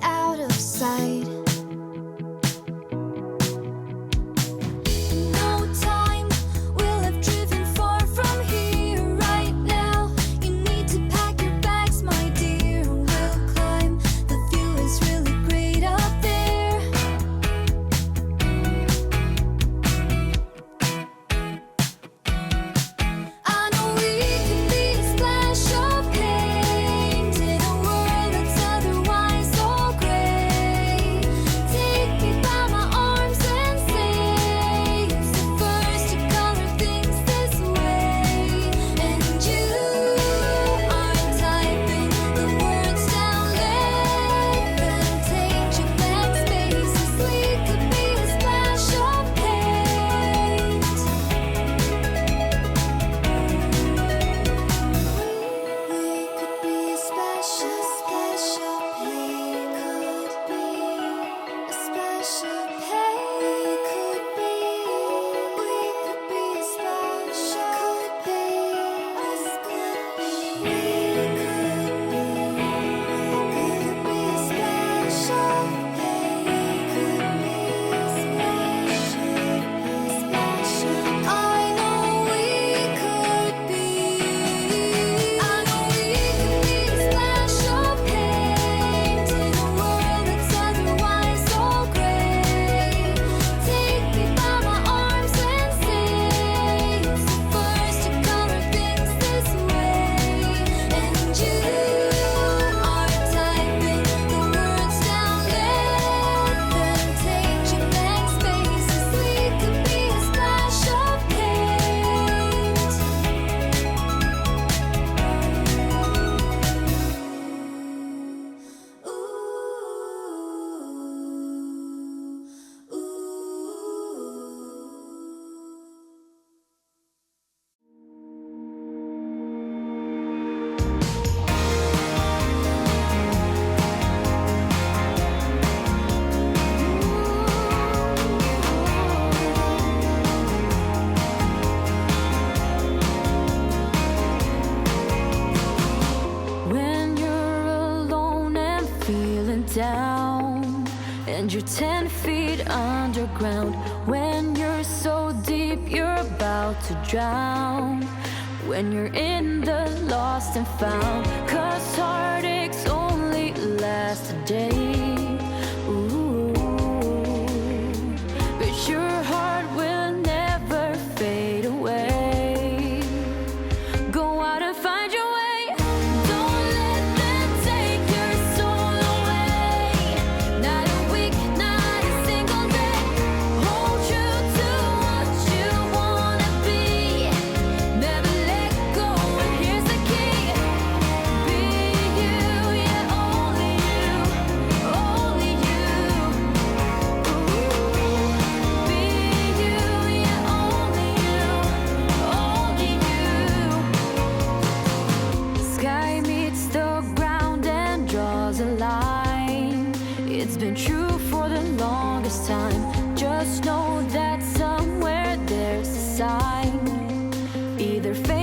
out of sight. No time, we'll have driven far from here. Right now, you need to pack your bags, my dear. We'll climb, the view is really great up there. I know we can be a splash of paint in a world that's otherwise all gray. Take me by my arms and say it's the first to color things this way. And you are typing the words down, let them take you back spaces. We could be a splash of paint. We could be a splash of paint. Could be a splash of paint. Could be. We could be a splash. Could be. Us could be. We could be a splash of paint. Could be a splash of. I know we could be. I know we could be a splash of paint in a world that's otherwise all gray. Take me by my arms and say it's the first to color things this way. And you are typing the words down, let them take you back spaces. We could be a splash of paint. When you're alone and feeling down, and you're 10 feet underground, when you're so deep you're about to drown, when you're in the lost and found, 'cause heartaches only last a day. Ooh, but your heart will never fade away. Go out and find your way. Don't let them take your soul away. Not a week, not a single day. Hold true to what you wanna be. Never let go, and here's the key. Be you, yeah, only you, only you. Be you, yeah, only you, only you. Sky meets the ground and draws a line. It's been true for the longest time. Just know that somewhere there's a sign. Either fate